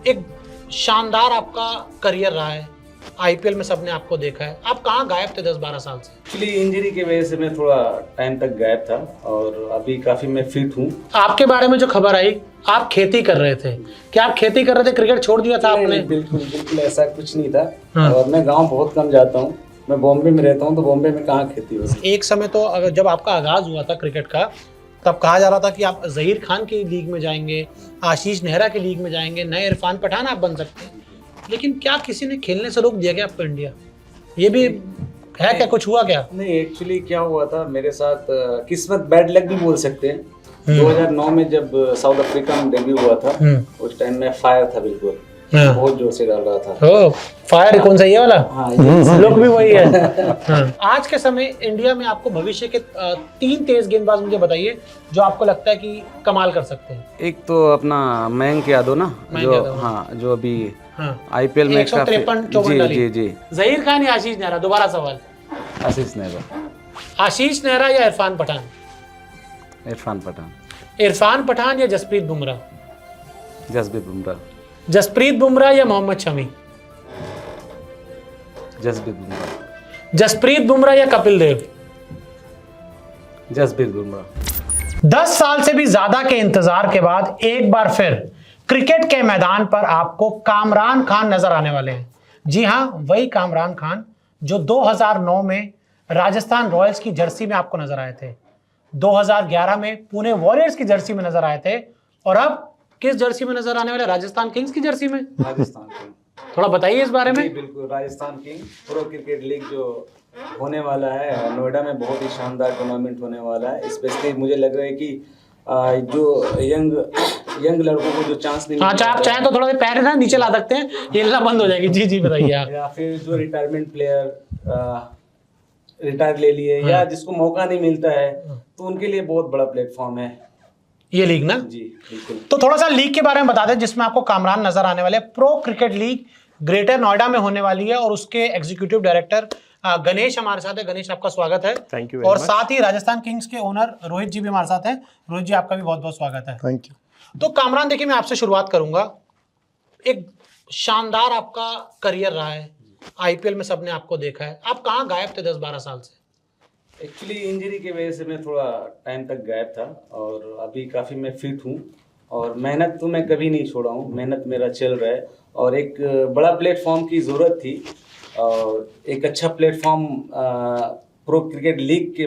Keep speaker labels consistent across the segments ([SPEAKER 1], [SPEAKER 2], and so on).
[SPEAKER 1] एक शानदार आपका करियर रहा है, आईपीएल में सबने आपको देखा है। आप कहाँ गायब थे 10-12 साल से?
[SPEAKER 2] एक्चुअली इंजरी की वजह से मैं थोड़ा टाइम तक गायब था और अभी काफ़ी मैं फिट हूँ।
[SPEAKER 1] आपके बारे में जो खबर आई, आप खेती कर रहे थे। क्या आप खेती कर रहे थे, क्रिकेट छोड़ दिया था आपने?
[SPEAKER 2] नहीं, बिल्कुल बिल्कुल ऐसा कुछ नहीं था।
[SPEAKER 1] हाँ।
[SPEAKER 2] और मैं गांव बहुत कम जाता हूँ, मैं बॉम्बे में रहता हूँ, तो बॉम्बे में कहाँ खेती होती।
[SPEAKER 1] एक समय तो अगर जब आपका आगाज हुआ था क्रिकेट का, तब कहा जा रहा था कि आप जहीर खान की लीग में जाएंगे, आशीष नेहरा की लीग में जाएंगे, नए इरफान पठान आप बन सकते हैं। लेकिन क्या किसी ने खेलने से रोक दिया क्या आपको इंडिया? ये भी है क्या, कुछ हुआ क्या?
[SPEAKER 2] नहीं, एक्चुअली क्या हुआ था मेरे साथ, किस्मत बैड लक भी बोल सकते हैं। 2009 में जब साउथ अफ्रीका में डेब्यू हुआ था, उस टाइम में फायर था बिल्कुल, बहुत जोर से डाल रहा था।
[SPEAKER 1] ओ, फायर कौन सा, ये वाला?
[SPEAKER 2] हाँ,
[SPEAKER 1] लुक भी वही है। हाँ। आज के समय इंडिया में आपको भविष्य के 3 तेज गेंदबाज मुझे बताइए जो आपको लगता है कि कमाल कर सकते हैं।
[SPEAKER 2] एक तो अपना मयंक यादव ना,
[SPEAKER 1] मयंक यादव,
[SPEAKER 2] हाँ, जो अभी
[SPEAKER 1] हाँ,
[SPEAKER 2] आईपीएल में
[SPEAKER 1] 153 डाली।
[SPEAKER 2] जी जी।
[SPEAKER 1] जहीर खान या आशीष नेहरा? दोबारा सवाल।
[SPEAKER 2] आशीष नेहरा।
[SPEAKER 1] आशीष नेहरा या इरफान पठान?
[SPEAKER 2] इरफान पठान।
[SPEAKER 1] इरफान पठान या जसप्रीत बुमराह?
[SPEAKER 2] जसप्रीत बुमराह।
[SPEAKER 1] जसप्रीत बुमराह या मोहम्मद शमी?
[SPEAKER 2] जसप्रीत बुमराह।
[SPEAKER 1] जसप्रीत बुमराह या कपिल देव?
[SPEAKER 2] जसप्रीत बुमराह।
[SPEAKER 1] 10 साल से भी ज्यादा के इंतजार के बाद एक बार फिर क्रिकेट के मैदान पर आपको कामरान खान नजर आने वाले हैं। जी हां, वही कामरान खान जो 2009 में राजस्थान रॉयल्स की जर्सी में आपको नजर आए थे, 2011 में पुणे वॉरियर्स की जर्सी में नजर आए थे, और अब किस जर्सी में नजर आने वाले? राजस्थान किंग्स की जर्सी में।
[SPEAKER 2] राजस्थान किंग।
[SPEAKER 1] थोड़ा बताइए इस बारे में।
[SPEAKER 2] बिल्कुल, Rajasthan king pro cricket league जो होने वाला है नोएडा में, बहुत ही शानदार टूर्नामेंट होने वाला है। स्पेशली मुझे लग रहा है कि जो यंग लड़कों को जो चांस नहीं,
[SPEAKER 1] हाँ, आप चाहें तो थोड़ा पैर ना नीचे ला सकते हैं, हिलना बंद हो जाएगी। जी जी, बताइए आप।
[SPEAKER 2] या फिर जो रिटायरमेंट प्लेयर रिटायर ले लिए, या जिसको मौका नहीं मिलता है, तो उनके लिए बहुत बड़ा प्लेटफॉर्म है
[SPEAKER 1] ये लीग ना।
[SPEAKER 2] जी बिल्कुल।
[SPEAKER 1] तो थोड़ा सा लीग के बारे में बता दें जिसमें आपको कामरान नजर आने वाले। Pro cricket league greater Noida में होने वाली है और उसके एग्जीक्यूटिव डायरेक्टर गणेश हमारे साथ है। गणेश, आपका स्वागत है।
[SPEAKER 3] Thank you.
[SPEAKER 1] और साथ ही राजस्थान किंग्स के ओनर रोहित जी भी हमारे साथ हैं। रोहित जी, आपका भी बहुत बहुत स्वागत है।
[SPEAKER 3] Thank you.
[SPEAKER 1] तो कामरान, देखिए मैं आपसे शुरुआत करूंगा। एक शानदार आपका करियर रहा है, आईपीएल में सबने आपको देखा है। आप कहाँ गायब थे 10-12 साल से?
[SPEAKER 2] एक्चुअली इंजरी की वजह से मैं थोड़ा टाइम तक गायब था और अभी काफ़ी मैं फिट हूँ। और मेहनत तो मैं कभी नहीं छोड़ा हूँ, मेहनत मेरा चल रहा है। और एक बड़ा प्लेटफॉर्म की ज़रूरत थी और एक अच्छा प्लेटफॉर्म प्रो क्रिकेट लीग के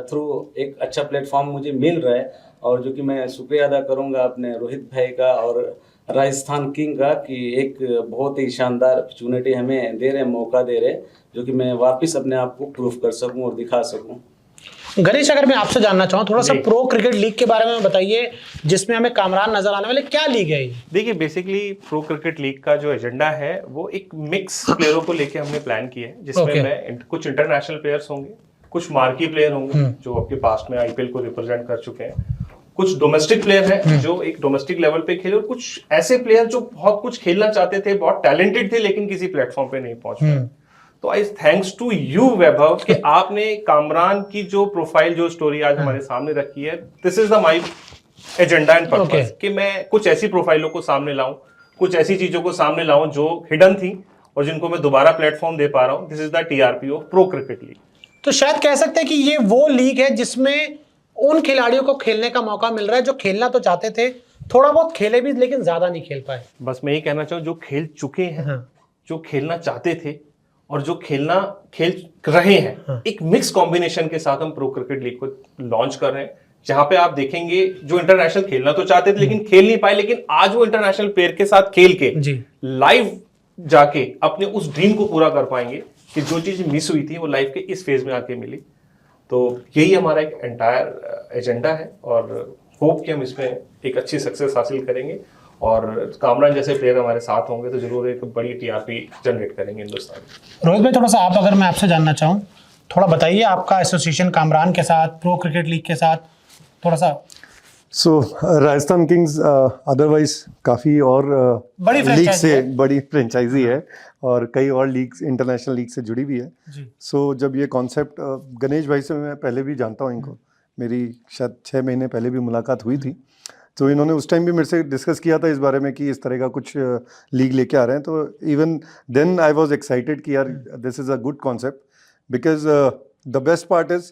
[SPEAKER 2] थ्रू एक अच्छा प्लेटफॉर्म मुझे मिल रहा है। और जो कि मैं शुक्रिया अदा करूँगा अपने रोहित भाई का और राजस्थान किंग का कि एक बहुत ही शानदार अपॉर्चुनिटी हमें दे रहे हैं, मौका दे रहे हैं, जो कि मैं वापस अपने आप को प्रूफ कर सकूं और दिखा सकूं।
[SPEAKER 1] गणेश, अगर मैं आपसे जानना चाहूँ थोड़ा सा प्रो क्रिकेट लीग के बारे में बताइए जिसमें हमें कामरान नजर आने वाले। क्या लीग है ये?
[SPEAKER 3] देखिए, बेसिकली प्रो क्रिकेट लीग का जो एजेंडा है वो एक मिक्स प्लेयरों को लेके हमने प्लान किया है, जिसमें मैं कुछ इंटरनेशनल प्लेयर्स होंगे, कुछ मार्की प्लेयर होंगे जो आपके पास्ट में आईपीएल को रिप्रेजेंट कर चुके हैं, कुछ डोमेस्टिक प्लेयर हैं जो एक डोमेस्टिक लेवल पे खेले, और कुछ ऐसे प्लेयर जो बहुत कुछ खेलना चाहते थे, बहुत टैलेंटेड थे, लेकिन किसी प्लेटफॉर्म पे नहीं पहुंच पाए। तो आई थैंक्स टू यू वैभव कि आपने कामरान की जो प्रोफाइल, जो स्टोरी आज हमारे सामने रखी है, this is the my agenda and purpose कि मैं कुछ ऐसी प्रोफाइलों को सामने लाऊं, कुछ ऐसी चीजों को सामने लाऊं जो हिडन थी और जिनको मैं दोबारा प्लेटफॉर्म दे पा रहा हूं। This is the TRP of pro cricket league.
[SPEAKER 1] तो शायद कह सकते हैं कि ये वो लीग है जिसमें उन खिलाड़ियों को खेलने का मौका मिल रहा है जो खेलना तो चाहते थे, थोड़ा बहुत खेले भी लेकिन ज्यादा नहीं खेल पाए।
[SPEAKER 3] बस मैं ये कहना चाहूँ, जो खेल चुके हैं, जो खेलना चाहते थे और जो खेल रहे हैं, एक मिक्स कॉम्बिनेशन के साथ हम प्रो क्रिकेट लीग को लॉन्च कर रहे हैं, जहां पे आप देखेंगे जो इंटरनेशनल खेलना तो चाहते थे लेकिन खेल नहीं पाए, लेकिन आज वो इंटरनेशनल प्लेयर के साथ खेल के लाइव जाके अपने उस ड्रीम को पूरा कर पाएंगे कि जो चीज मिस हुई थी वो लाइफ के इस फेज में आके मिली। तो यही हमारा एक एंटायर एजेंडा है और होप कि हम इसमें एक अच्छी सक्सेस हासिल करेंगे और कामरान जैसे प्लेयर हमारे साथ होंगे तो जरूर एक बड़ी टीआरपी जनरेट करेंगे हिंदुस्तान में।
[SPEAKER 1] रोहित भाई, थोड़ा सा आप, अगर मैं आपसे जानना चाहूँ, थोड़ा बताइए आपका एसोसिएशन कामरान के साथ, प्रो क्रिकेट लीग के साथ थोड़ा सा।
[SPEAKER 4] राजस्थान किंग्स अदरवाइज काफ़ी और
[SPEAKER 1] बड़ी
[SPEAKER 4] लीग से
[SPEAKER 1] है।
[SPEAKER 4] बड़ी फ्रेंचाइजी है और कई और लीग्स, इंटरनेशनल लीग से जुड़ी भी है। जब ये कॉन्सेप्ट, गणेश भाई से मैं पहले भी जानता हूँ इनको, मेरी शायद 6 महीने पहले भी मुलाकात हुई थी, तो इन्होंने उस टाइम भी मेरे से डिस्कस किया था इस बारे में कि इस तरह का कुछ लीग लेके आ रहे हैं, तो even then I was excited कि यार this is a good concept, because the best part is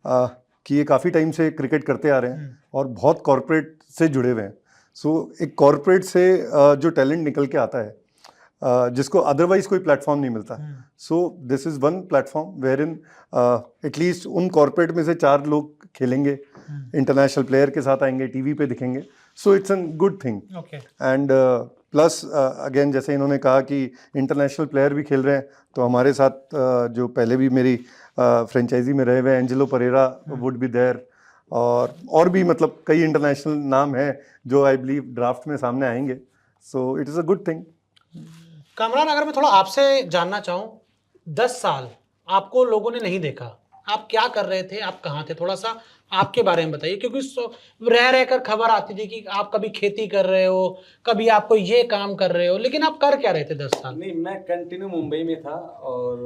[SPEAKER 4] कि ये काफ़ी टाइम से क्रिकेट करते आ रहे हैं और बहुत कॉरपोरेट से जुड़े हुए हैं। सो एक कॉरपोरेट से जो टैलेंट निकल के आता है, जिसको अदरवाइज कोई प्लेटफॉर्म नहीं मिलता, so this is one platform where in at least उन कॉरपोरेट में से 4 लोग खेलेंगे, इंटरनेशनल प्लेयर के साथ आएंगे, टीवी पे दिखेंगे, so it's an good thing. And plus again जैसे इन्होंने कहा कि इंटरनेशनल प्लेयर भी खेल रहे हैं, तो हमारे साथ जो पहले भी मेरी फ्रेंचाइजी में रहे हुए Angelo Pereira would be there, और भी मतलब कई इंटरनेशनल नाम हैं जो आई बिलीव ड्राफ्ट में सामने आएंगे, so it is a good thing.
[SPEAKER 1] Kamran, अगर मैं थोड़ा आपसे जानना चाहूँ, 10 साल आपको लोगों ने नहीं देखा, आप क्या कर रहे थे, आप कहाँ थे, थोड़ा सा आपके बारे में बताइए, क्योंकि रह रहकर खबर आती थी कि आप कभी खेती कर रहे हो, कभी आप कोई ये काम कर रहे हो, लेकिन आप कर क्या रहे थे 10 साल?
[SPEAKER 2] नहीं, मैं कंटिन्यू मुंबई में था और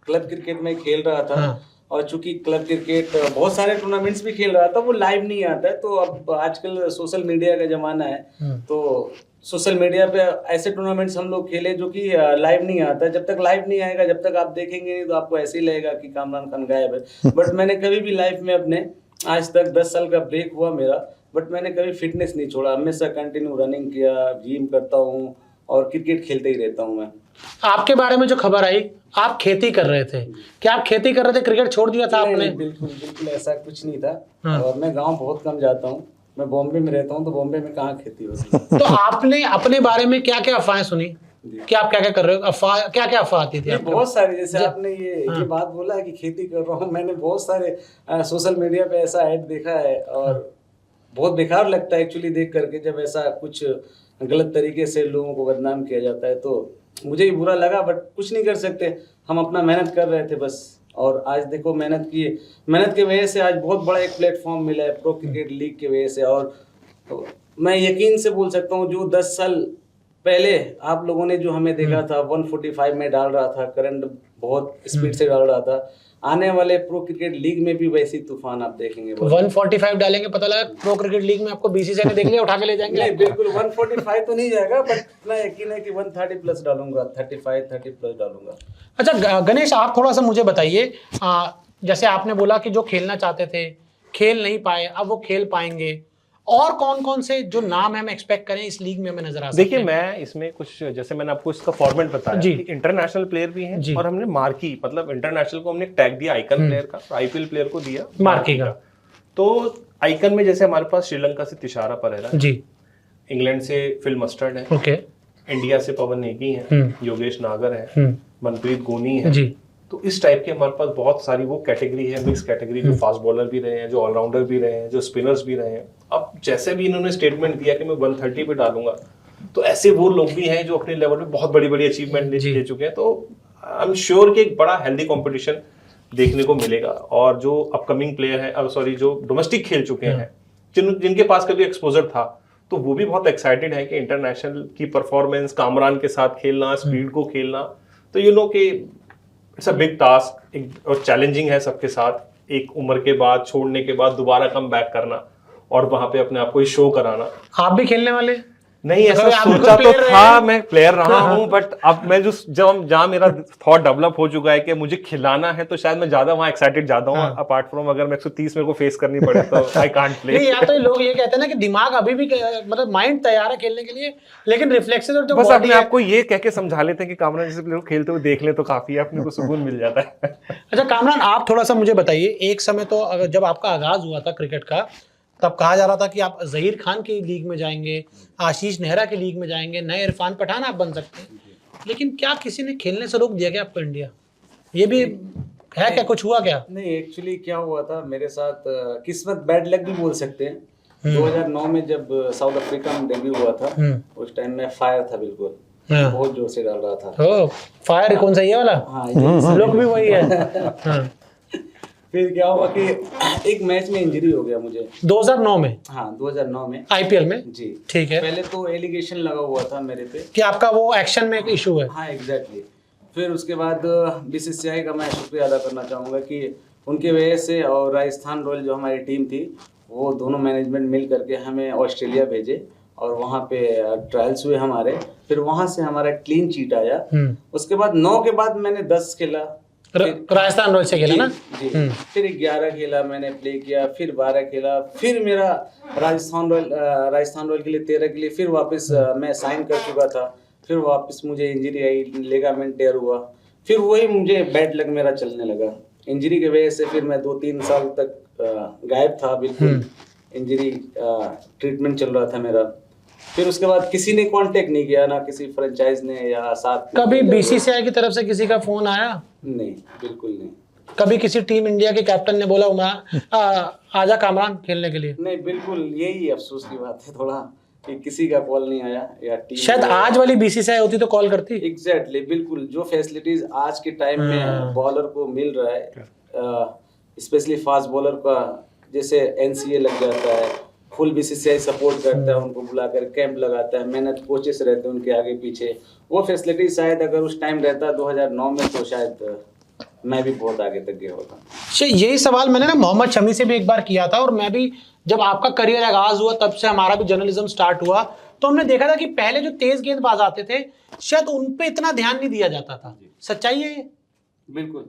[SPEAKER 2] क्लब क्रिकेट में खेल रहा था।
[SPEAKER 1] हाँ।
[SPEAKER 2] और चूंकि क्लब क्रिकेट बहुत सारे टूर्नामेंट्स भी खेल रहा था, वो लाइव नहीं आता है, तो अब आजकल सोशल मीडिया का जमाना है, तो सोशल मीडिया पे ऐसे टूर्नामेंट्स हम लोग खेले जो कि लाइव नहीं आता है। जब तक लाइव नहीं आएगा, जब तक आप देखेंगे नहीं, तो आपको ऐसे ही लगेगा कि कामरान खान गायब है। बट मैंने कभी भी लाइव में अपने, आज तक 10 साल का ब्रेक हुआ मेरा, बट मैंने कभी फिटनेस नहीं छोड़ा, हमेशा कंटिन्यू रनिंग किया, जिम करता हूँ और क्रिकेट खेलते ही रहता हूँ मैं।
[SPEAKER 1] आपके बारे में जो खबर आई, आप खेती कर रहे थे, क्या आप खेती कर रहे थे, क्रिकेट छोड़ दिया था आपने?
[SPEAKER 2] बिल्कुल बिल्कुल ऐसा कुछ नहीं था। और मैं गांव बहुत कम जाता हूँ, मैं बॉम्बे में रहता हूँ, तो बॉम्बे में कहाँ खेती होती है।
[SPEAKER 1] तो आपने अपने बारे में क्या क्या अफवाहें सुनी कि आप क्या क्या कर रहे हो? अफवाह, क्या क्या अफवाह आती थी आपको?
[SPEAKER 2] बहुत सारी, जैसे आपने ये बात बोला है कि खेती कर रहा हूँ, मैंने बहुत सारे सोशल मीडिया पे ऐसा ऐड देखा है और बहुत बेकार लगता है एक्चुअली देख करके, जब ऐसा कुछ गलत तरीके से लोगों को बदनाम किया जाता है, तो मुझे ही बुरा लगा, बट कुछ नहीं कर सकते, हम अपना मेहनत कर रहे थे बस। और आज देखो, मेहनत की वजह से आज बहुत बड़ा एक प्लेटफॉर्म मिला है प्रो क्रिकेट लीग की वजह से। और तो मैं यकीन से बोल सकता हूँ, जो 10 साल पहले आप लोगों ने जो हमें देखा था 145 में डाल रहा था, करंट बहुत स्पीड से डाल रहा था, आने वाले प्रो क्रिकेट लीग में भी वैसी तूफान आप देखेंगे।
[SPEAKER 1] 145 डालेंगे, पता लगा प्रो क्रिकेट लीग में आपको बीसीसीआई ने देख लिया, उठा के ले जाएंगे?
[SPEAKER 2] नहीं, बिल्कुल 145 तो नहीं जाएगा, बट इतना यकीन है कि 130 प्लस डालूंगा, 30 प्लस डालूंगा।
[SPEAKER 1] अच्छा गणेश, आप थोड़ा सा मुझे बताइए, जैसे आपने बोला कि जो खेलना चाहते थे खेल नहीं पाए, अब वो खेल पाएंगे, और कौन कौन से जो नाम है हम एक्सपेक्ट करें इस लीग में हमें नजर आ सकते हैं?
[SPEAKER 3] देखिए, मैं इसमें कुछ, जैसे मैंने आपको इसका फॉर्मेट बताया
[SPEAKER 1] जी,
[SPEAKER 3] इंटरनेशनल प्लेयर भी हैं और हमने मार्की, मतलब इंटरनेशनल को हमने टैग दिया आइकन प्लेयर का, आईपीएल प्लेयर को दिया
[SPEAKER 1] मार्की का।
[SPEAKER 3] तो आइकन में जैसे हमारे पास श्रीलंका से तिशारा परेरा
[SPEAKER 1] जी,
[SPEAKER 3] इंग्लैंड से फिल मस्टर्ड है,
[SPEAKER 1] ओके,
[SPEAKER 3] इंडिया से पवन नेगी है, योगेश नागर है, मनप्रीत गोनी है जी। तो इस टाइप के हमारे पास बहुत सारी वो कैटेगरी है, मिक्स कैटेगरी, जो फास्ट बॉलर भी रहे हैं, जो ऑलराउंडर भी रहे हैं, जो स्पिनर्स भी रहे हैं। अब जैसे भी इन्होंने स्टेटमेंट दिया कि मैं 130 पे डालूंगा, तो ऐसे वो लोग भी हैं जो अपने लेवल पे बहुत बड़ी बड़ी अचीवमेंट ले चुके हैं। तो आई एम श्योर कि एक बड़ा हेल्दी कंपटीशन देखने को मिलेगा। और जो अपकमिंग प्लेयर है, अब सॉरी, जो डोमेस्टिक खेल चुके हैं, जिनके पास कभी एक्सपोजर था, तो वो भी बहुत एक्साइटेड है कि इंटरनेशनल की परफॉर्मेंस, कामरान के साथ खेलना, स्पीड को खेलना, तो यू नो कि इट्स अ बिग टास्क और चैलेंजिंग है सबके साथ, एक उम्र के बाद, छोड़ने के बाद दोबारा कम बैक करना और वहां पे अपने आप को शो कराना।
[SPEAKER 1] आप भी खेलने वाले?
[SPEAKER 3] नहीं, ऐसा सोचा तो था, मैं प्लेयर रहा हूं, बट अब मैं जहाँ मेरा थॉट डेवलप हो चुका है कि मुझे खिलाना है, तो शायद मैं ज्यादा वहां एक्साइटेड ज्यादा हूं। अपार्ट फ्रॉम अगर मैं 130 मेरे को फेस करनी पड़े तो आई कांट प्ले।
[SPEAKER 1] नहीं, या तो लोग ये कहते हैं ना कि दिमाग अभी भी, मतलब माइंड तैयार है खेलने के लिए, लेकिन रिफ्लेक्सेस और जो
[SPEAKER 3] बस अपने आपको ये कह के समझा लेते हैं कि कामरान जैसे प्लेयर खेलते हुए देख ले तो काफी है, अपने को सुकून मिल जाता है।
[SPEAKER 1] अच्छा कामरान, आप थोड़ा सा मुझे बताइए, एक समय तो जब आपका आगाज हुआ था क्रिकेट का, तब कहा जा रहा था कि आप जहीर खान की लीग में जाएंगे, आशीष नेहरा की लीग में जाएंगे, नए इरफान पठान आप बन सकते हैं, लेकिन क्या किसी ने खेलने से रोक दिया क्या आपको इंडिया? ये भी है क्या, कुछ हुआ क्या?
[SPEAKER 2] नहीं, एक्चुअली क्या हुआ था मेरे साथ, किस्मत, बैड लक भी बोल सकते हैं। 2009 में जब साउथ अफ्रीका में डेब्यू हुआ था, उस टाइम में फायर था, बिल्कुल बहुत जोर से डाल रहा था।
[SPEAKER 1] फायर कौन सा, ये वाला? हाँ, लोग भी वही है।
[SPEAKER 2] फिर क्या हुआ कि एक मैच में इंजरी हो गया मुझे
[SPEAKER 1] 2009 में?
[SPEAKER 2] हाँ, 2009 में
[SPEAKER 1] आईपीएल में
[SPEAKER 2] जी।
[SPEAKER 1] ठीक है।
[SPEAKER 2] पहले तो एलिगेशन लगा हुआ था मेरे पे
[SPEAKER 1] कि आपका वो एक्शन में एक इशू है।
[SPEAKER 2] हाँ, एग्जैक्टली। फिर उसके बाद बीसीसीआई का मैं शुक्रिया अदा करना चाहूँगा कि उनके वजह से, और राजस्थान रॉयल जो हमारी टीम थी, वो दोनों मैनेजमेंट मिल करके हमें ऑस्ट्रेलिया भेजे और वहाँ पे ट्रायल्स हुए हमारे, फिर वहाँ से हमारा क्लीन चीट आया। उसके बाद 9 के बाद मैंने 10 खेला,
[SPEAKER 1] राजस्थान रॉयल्स से खेला ना
[SPEAKER 2] जी, फिर 11 खेला मैंने प्ले किया, फिर 12 खेला, फिर मेरा राजस्थान रॉयल के लिए 13 के लिए फिर वापस मैं साइन कर चुका था, फिर वापस मुझे इंजरी आई, लेगामेंट टेयर हुआ, फिर वही मुझे बैड लक मेरा चलने लगा। इंजरी की वजह से फिर मैं 2-3 साल तक गायब था, बिल्कुल इंजरी ट्रीटमेंट चल रहा था मेरा। फिर उसके बाद किसी ने कांटेक्ट नहीं किया, ना किसी फ्रेंचाइज ने या साथ।
[SPEAKER 1] कभी बीसीसीआई की तरफ से किसी का फोन आया?
[SPEAKER 2] नहीं, बिल्कुल नहीं।
[SPEAKER 1] कभी किसी टीम इंडिया के कैप्टन ने बोला आजा कामरान खेलने के लिए?
[SPEAKER 2] नहीं, बिल्कुल यही अफसोस की बात है थोड़ा कि किसी का कॉल नहीं आया या टीम।
[SPEAKER 1] शायद आज वाली बीसीसीआई होती तो कॉल करती।
[SPEAKER 2] एग्जैक्टली, बिल्कुल जो फैसिलिटीज आज के टाइम में बॉलर को मिल रहा है, स्पेशली फास्ट बॉलर का, जैसे एनसीए लग जाता है, फुल बीसीसीआई सपोर्ट करता है, उनको बुलाकर कैंप लगाता है, मेहनत कोचेस रहते हैं उनके आगे पीछे, वो फैसिलिटी शायद अगर उस टाइम रहता 2009 में तो शायद मैं भी बहुत आगे तक गया होता।
[SPEAKER 1] यही सवाल मैंने ना मोहम्मद शमी से भी एक बार किया था, और मैं भी जब आपका करियर आगाज हुआ तब से हमारा भी जर्नलिज्म स्टार्ट हुआ, तो हमने देखा था कि पहले जो तेज गेंदबाज आते थे शायद उन पे इतना ध्यान नहीं दिया जाता था। सच्चाई है ये?
[SPEAKER 2] बिल्कुल।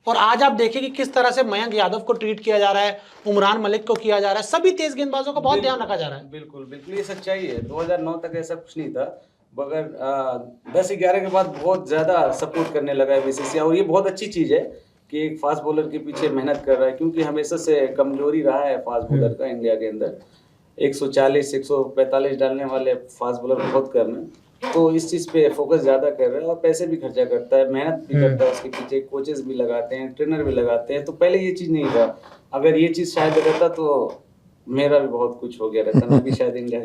[SPEAKER 1] और आज आप देखिए कि किस तरह से मयंक यादव को ट्रीट किया जा रहा है, उमरान मलिक को किया जा रहा है, सभी तेज गेंदबाजों का बहुत ध्यान रखा जा रहा है।
[SPEAKER 2] बिल्कुल बिल्कुल, ये सच्चाई है। 2009 तक ऐसा कुछ नहीं था, मगर 10-11 के बाद बहुत ज़्यादा सपोर्ट करने लगा है बीसीसीआई, और ये बहुत अच्छी चीज़ है कि एक फास्ट बॉलर के पीछे मेहनत कर रहा है, क्योंकि हमेशा से कमजोरी रहा है फास्ट बॉलर का इंडिया के अंदर। 140-145 डालने वाले फास्ट बॉलर बहुत कम है, तो इस चीज़ पे फोकस ज़्यादा कर रहा है और पैसे भी खर्चा करता है, मेहनत भी करता है, उसके पीछे कोचेस भी लगाते हैं, ट्रेनर भी लगाते हैं। तो पहले ये चीज़ नहीं था, अगर ये चीज़ शायद रहता तो मेरा भी बहुत कुछ हो गया रहता, मैं भी शायद इंडिया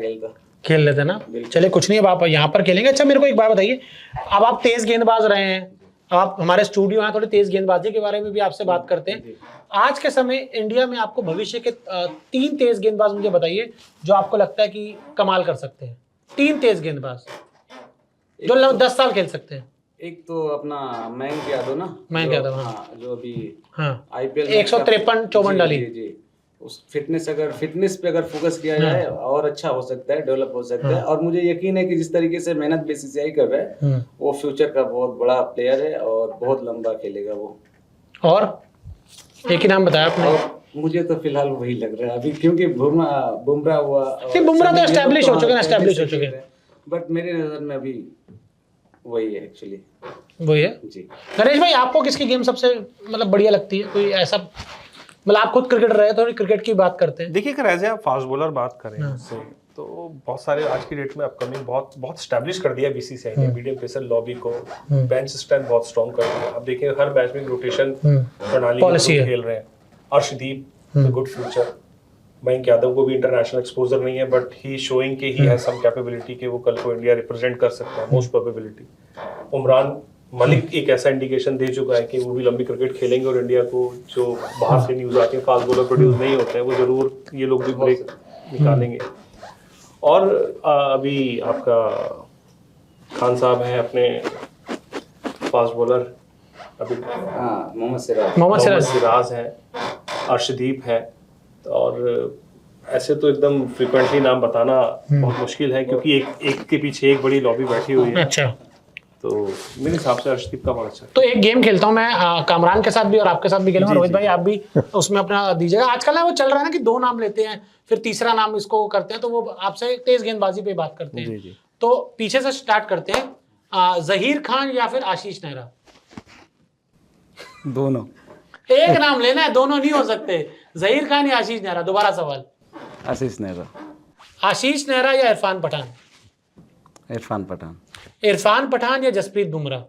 [SPEAKER 1] खेल लेते ना। चलिए कुछ नहीं, अब आप यहाँ पर खेलेंगे। अच्छा मेरे को एक बात बताइए, अब आप तेज गेंदबाज रहे हैं, आप हमारे स्टूडियो हैं, थोड़ी तेज गेंदबाजी के बारे में भी आपसे बात करते हैं। आज के समय इंडिया में आपको भविष्य के 3 तेज गेंदबाज मुझे बताइए जो आपको लगता है कि कमाल कर सकते हैं। 3 तेज गेंदबाज जो 10 साल खेल सकते हैं।
[SPEAKER 2] एक तो अपना मयंक यादव ना,
[SPEAKER 1] मयंक यादव,
[SPEAKER 2] हाँ, जो अभी
[SPEAKER 1] आईपीएल 153-54 डाली।
[SPEAKER 2] जी, उस फिटनेस पे अगर फोकस किया जाए और अच्छा हो सकता है, डेवलप हो सकता है। और मुझे यकीन है कि जिस तरीके से मेहनत बीसीसीआई कर रहा है, वो फ्यूचर का बहुत बड़ा प्लेयर है और बहुत लंबा खेलेगा वो।
[SPEAKER 1] और एक ही नाम बताया आपने?
[SPEAKER 2] और मुझे तो फिलहाल वही लग रहा है अभी, क्योंकि बुमराह हुआ,
[SPEAKER 1] बुमराह तो एस्टैब्लिश हो चुके हैं,
[SPEAKER 2] बट मेरे नजर में अभी वही है एक्चुअली,
[SPEAKER 1] वही है
[SPEAKER 2] जी।
[SPEAKER 1] नरेश भाई, आपको किसकी गेम सबसे मतलब बढ़िया लगती है? कोई ऐसा, मतलब आप खुद क्रिकेटर रहे, थोड़ी क्रिकेट की बात करते हैं।
[SPEAKER 3] देखिए, अगर एज आप फास्ट बॉलर बात करें उससे, तो बहुत सारे आज की डेट में अपकमिंग बहुत स्टैब्लिश कर दिया बीसीसीआई ने। मीडियम पेसर लॉबी को, बेंच स्ट्रेंथ बहुत स्ट्रॉन्ग कर दिया। अब देखिए हर मैच में रोटेशन प्रणाली के खेल रहे हैं। अर्शदीप गुड फ्यूचर, मयंक यादव को भी इंटरनेशनल एक्सपोजर नहीं है, बट ही शोइंग के ही हैज सम कैपेबिलिटी कि वो कल को इंडिया रिप्रेजेंट कर सकता है, मोस्ट प्रोबेबिलिटी। उमरान मलिक एक ऐसा इंडिकेशन दे चुका है कि वो भी लंबी क्रिकेट खेलेंगे, और इंडिया को जो बाहर से न्यूज़ आती है फास्ट बॉलर प्रोड्यूस नहीं होते हैं, वो जरूर ये लोग भी ब्रेक निकालेंगे। और अभी आपका खान साहब हैं अपने फास्ट बॉलर, अभी मोहम्मद सिराज हैं, अर्शदीप है, और ऐसे तो एकदम फ्रिक्वेंटली नाम बताना बहुत मुश्किल है, क्योंकि एक के पीछे एक बड़ी लॉबी बैठी हुई है।
[SPEAKER 1] अच्छा,
[SPEAKER 3] तो मेरे हिसाब से अर्शदीप का बहुत अच्छा है।
[SPEAKER 1] तो एक गेम खेलता हूँ मैं, कामरान के साथ भी और आपके साथ भी खेलूंगा। रोहित भाई आप भी उसमें अपना दीजिएगा। आजकल ना वो चल रहा है ना कि 2 नाम लेते हैं, फिर तीसरा नाम इसको करते हैं, तो वो आपसे तेज गेंदबाजी पे बात करते हैं।
[SPEAKER 3] जी।
[SPEAKER 1] तो पीछे से स्टार्ट करते हैं, जहीर खान या फिर आशीष नेहरा?
[SPEAKER 2] दोनों।
[SPEAKER 1] एक नाम लेना है, दोनों नहीं हो सकते। जहीर खान या आशीष नेहरा? दोबारा सवाल।
[SPEAKER 2] आशीष नेहरा।
[SPEAKER 1] आशीष नेहरा या इरफान पठान?
[SPEAKER 2] इरफान पठान।
[SPEAKER 1] इरफान पठान या जसप्रीत बुमराह?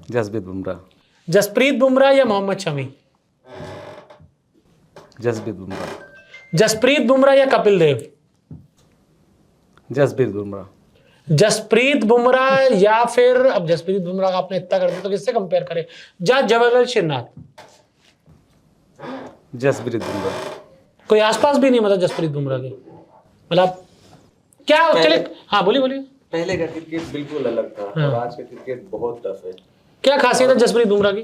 [SPEAKER 2] जसप्रीत बुमराह।
[SPEAKER 1] जसप्रीत बुमराह या मोहम्मद शमी?
[SPEAKER 2] जसप्रीत बुमराह।
[SPEAKER 1] जसप्रीत बुमराह या कपिल देव?
[SPEAKER 2] जसप्रीत बुमराह।
[SPEAKER 1] जसप्रीत बुमराह या फिर, अब जसप्रीत बुमराह का आपने इतना कर दिया तो किससे कंपेयर करें? जवाहरलाल श्रीनाथ?
[SPEAKER 2] जसप्रीत बुमराह।
[SPEAKER 1] कोई आसपास भी नहीं, मतलब जसप्रीत बुमराह के, मतलब क्या? चलिए हाँ, बोलिए।
[SPEAKER 2] पहले का क्रिकेट बिल्कुल अलग था और आज का क्रिकेट बहुत टफ है।
[SPEAKER 1] क्या खासियत है जसप्रीत बुमराह की?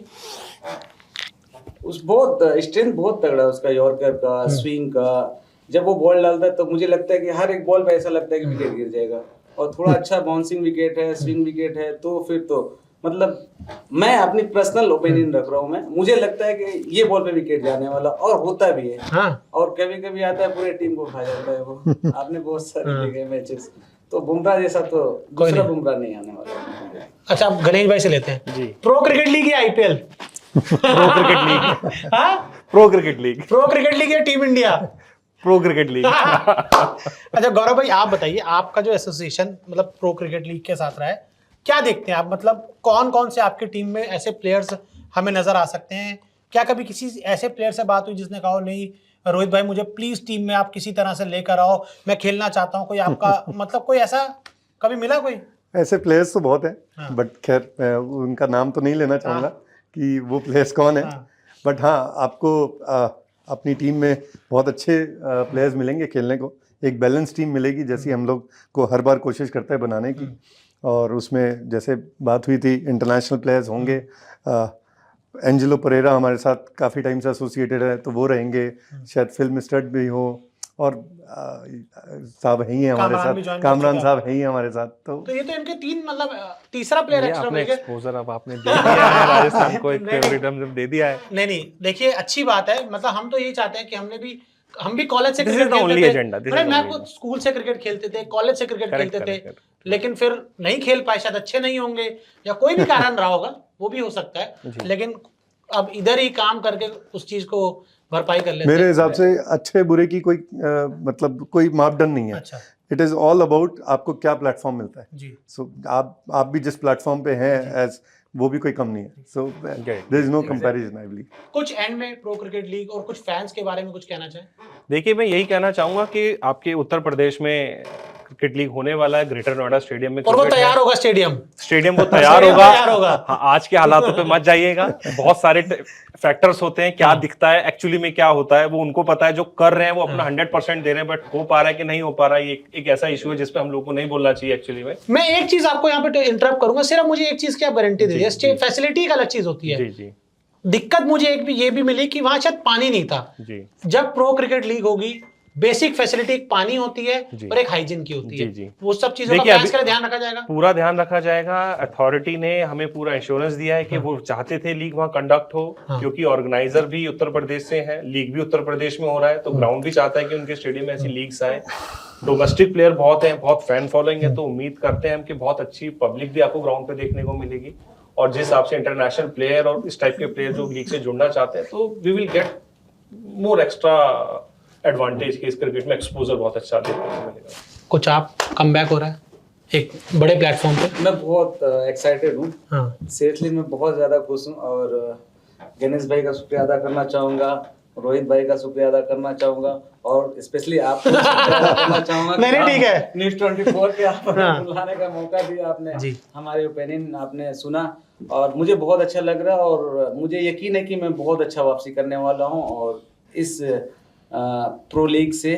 [SPEAKER 2] उस बहुत स्ट्रेंथ बहुत तगड़ा है उसका, यॉर्कर का, स्विंग का। जब वो बॉल डालता है तो मुझे लगता है कि हर एक बॉल पे ऐसा लगता है कि विकेट गिर जाएगा। और थोड़ा अच्छा बाउंसिंग विकेट है, स्विंग विकेट है, तो फिर तो मतलब मैं अपनी पर्सनल ओपिनियन रख रहा हूँ। मैं मुझे लगता है कि ये बॉल पे विकेट जाने वाला, और होता भी है।
[SPEAKER 1] हाँ
[SPEAKER 2] और कभी कभी आता है पूरे टीम को खा जाता है वो। आपने बहुत सारे देखे मैचेस। तो बुमराह जैसा तो दूसरा बुमराह नहीं आने वाला।
[SPEAKER 1] अच्छा, अब गणेश भाई से लेते हैं
[SPEAKER 3] जी।
[SPEAKER 1] प्रो क्रिकेट लीग या आईपीएल?
[SPEAKER 3] Pro cricket league.
[SPEAKER 1] हाँ,
[SPEAKER 3] pro cricket league.
[SPEAKER 1] Pro cricket league या team India?
[SPEAKER 3] Pro cricket league.
[SPEAKER 1] अच्छा गौरव भाई, आप बताइए, आपका जो एसोसिएशन मतलब प्रो क्रिकेट लीग के साथ रहा है, क्या देखते हैं आप? मतलब कौन कौन से आपकी टीम में ऐसे प्लेयर्स हमें नजर आ सकते हैं? क्या कभी किसी ऐसे प्लेयर से बात हुई जिसने कहा हो, नहीं रोहित भाई मुझे प्लीज टीम में आप किसी तरह से लेकर आओ, मैं खेलना चाहता हूँ? कोई आपका मतलब कोई ऐसा कभी मिला कोई?
[SPEAKER 4] ऐसे प्लेयर्स तो बहुत हैं,
[SPEAKER 1] हाँ।
[SPEAKER 4] बट खैर मैं उनका नाम तो नहीं लेना चाहूँगा कि वो प्लेयर्स कौन है।
[SPEAKER 1] हाँ।
[SPEAKER 4] बट हाँ, आपको अपनी टीम में बहुत अच्छे प्लेयर्स मिलेंगे खेलने को। एक बैलेंस टीम मिलेगी, जैसी हम लोग को हर बार कोशिश करते हैं बनाने की। और उसमें जैसे बात हुई थी, इंटरनेशनल प्लेयर्स होंगे। एंजेलो परेरा हमारे साथ काफ़ी टाइम से एसोसिएटेड है, तो वो रहेंगे। शायद फिल्म स्टड भी हो, और साहब ही हैं हमारे
[SPEAKER 1] कामरान भी join
[SPEAKER 4] साथ,
[SPEAKER 1] कर
[SPEAKER 4] कामरान
[SPEAKER 1] चुका
[SPEAKER 4] साहब ही हैं हमारे साथ।
[SPEAKER 1] तो ये तो इनके तीन मतलब तीसरा प्लेयर
[SPEAKER 3] ये
[SPEAKER 1] एक्स्ट्रा
[SPEAKER 3] आपने
[SPEAKER 1] मिल गया।
[SPEAKER 3] एक्सपोजर अब आपने दे दिया है, राजस्थान को एक फेवरेटिज्म जब दे दिया है।
[SPEAKER 1] नहीं नहीं, देखिए अच्छी बात है। मतलब हम तो यही चाहते हैं कि हम भी कॉलेज से
[SPEAKER 3] This is
[SPEAKER 1] cricket
[SPEAKER 3] the only
[SPEAKER 1] खेलते
[SPEAKER 3] agenda,
[SPEAKER 1] थे।
[SPEAKER 3] this is
[SPEAKER 1] मतलब
[SPEAKER 3] the
[SPEAKER 1] मैं
[SPEAKER 3] only
[SPEAKER 1] खुद स्कूल से क्रिकेट खेलते थे, कॉलेज से क्रिकेट
[SPEAKER 3] Correct,
[SPEAKER 1] खेलते थे,
[SPEAKER 3] correct, correct.
[SPEAKER 1] लेकिन फिर नहीं खेल पाए, शायद अच्छे नहीं होंगे या कोई भी कारण रहा होगा, वो भी हो सकता है। लेकिन अब इधर ही काम करके उस चीज को भरपाई कर लेते
[SPEAKER 4] मेरे
[SPEAKER 1] हैं।
[SPEAKER 4] हिसाब से अच्छे बुरे की कोई मतलब कोई मापदंड नहीं है।
[SPEAKER 1] अच्छा
[SPEAKER 4] इट इज़ ऑल अबाउट आपको क्या प्लेटफॉर्म मिलता है।
[SPEAKER 1] जी,
[SPEAKER 4] सो आप भी जिस प्लेटफॉर्म पे हैं एज, वो भी कोई कम नहीं है। So there is no comparison I believe.
[SPEAKER 1] कुछ एंड में प्रो क्रिकेट लीग और कुछ फैंस के बारे में कुछ कहना चाहें?
[SPEAKER 3] देखिए, मैं यही कहना चाहूंगा कि आपके उत्तर प्रदेश में क्रिकेट लीग होने वाला है, ग्रेटर नोएडा स्टेडियम में
[SPEAKER 1] और वो
[SPEAKER 3] क्रिकेट है।
[SPEAKER 1] तैयार होगा स्टेडियम
[SPEAKER 3] स्टेडियम वो तैयार
[SPEAKER 1] स्टेडियम
[SPEAKER 3] होगा।
[SPEAKER 1] तैयार होगा।
[SPEAKER 3] हाँ, आज के हालातों पे मत जाइएगा। बहुत सारे फैक्टर्स होते हैं, क्या दिखता है एक्चुअली में क्या होता है वो उनको पता है। जो कर रहे हैं वो अपना 100% दे रहे हैं, बट हो पा रहा है कि नहीं हो पा रहा है, ये एक ऐसा इशू है जिसपे हम लोग को नहीं बोलना चाहिए एक्चुअली में।
[SPEAKER 1] मैं एक चीज आपको यहाँ पे इंटरप्ट करूंगा, सिर्फ मुझे एक चीज की आप गारंटी दे दीजिए। फैसिलिटी एक अलग चीज होती है।
[SPEAKER 3] जी जी
[SPEAKER 1] दिक्कत मुझे एक भी ये भी मिली कि वहां शायद पानी नहीं था।
[SPEAKER 3] जी
[SPEAKER 1] जब प्रो क्रिकेट लीग होगी, बेसिक फैसिलिटी एक पानी होती है और एक हाइजीन की होती है।
[SPEAKER 3] जी।
[SPEAKER 1] वो सब चीजों का
[SPEAKER 3] देखिए,
[SPEAKER 1] फैंस का ध्यान रखा जाएगा।
[SPEAKER 3] पूरा ध्यान रखा जाएगा। अथॉरिटी ने हमें पूरा इंश्योरेंस दिया है कि वो चाहते थे लीग वहाँ कंडक्ट हो, क्योंकि ऑर्गेनाइजर भी उत्तर प्रदेश से है, लीग भी उत्तर प्रदेश में हो रहा है, तो ग्राउंड भी चाहता है कि उनके स्टेडियम में ऐसी लीग्स आए। डोमेस्टिक प्लेयर बहुत हैं, बहुत फैन फॉलोइंग है, तो उम्मीद करते हैं हम कि बहुत अच्छी पब्लिक भी आपको ग्राउंड पे देखने को मिलेगी। और जिस हिसाब से इंटरनेशनल प्लेयर और इस टाइप के प्लेयर जो लीग से जुड़ना चाहते हैं, तो we will get more extra advantage कि इस क्रिकेट में एक्सपोजर बहुत अच्छा देखने को मिलेगा।
[SPEAKER 1] कुछ आप कमबैक हो रहा है एक बड़े प्लेटफॉर्म पे?
[SPEAKER 2] मैं बहुत एक्साइटेड हूँ।
[SPEAKER 1] हाँ,
[SPEAKER 2] सीरियसली मैं बहुत ज़्यादा खुश हूँ। और गणेश भाई का शुक्रिया अदा करना चाहूँगा, रोहित भाई का शुक्रिया अदा करना चाहूँगा, और स्पेशली आपको शुक्रिया अदा करना चाहूँगा।
[SPEAKER 1] नहीं, ठीक है।
[SPEAKER 2] न्यूज़ 24 पे आप
[SPEAKER 1] हाँ।
[SPEAKER 2] बुलाने का मौका दिया आपने,
[SPEAKER 1] जी।
[SPEAKER 2] हमारे ओपिनियन आपने सुना, और मुझे बहुत अच्छा लग रहा है। और मुझे यकीन है कि मैं बहुत अच्छा वापसी करने वाला हूँ, और इस प्रो लीग से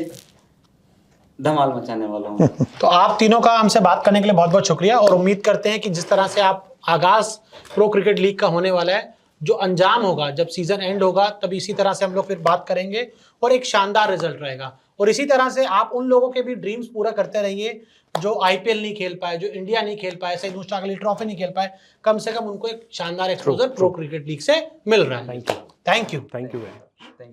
[SPEAKER 2] धमाल मचाने वाला हूँ।
[SPEAKER 1] तो आप तीनों का हमसे बात करने के लिए बहुत बहुत शुक्रिया, और उम्मीद करते हैं कि जिस तरह से आप आगाज प्रो क्रिकेट लीग का होने वाला है, जो अंजाम होगा जब सीजन एंड होगा, तब इसी तरह से हम लोग फिर बात करेंगे और एक शानदार रिजल्ट रहेगा। और इसी तरह से आप उन लोगों के भी ड्रीम्स पूरा करते रहिए जो आईपीएल नहीं खेल पाए, जो इंडिया नहीं खेल पाए, सही मुश्ताक अली ट्रॉफी नहीं खेल पाए, कम से कम उनको एक शानदार एक्सपोजर प्रो क्रिकेट लीग से मिल रहा है।
[SPEAKER 3] Thank you.
[SPEAKER 1] Thank you.
[SPEAKER 3] Thank you very much.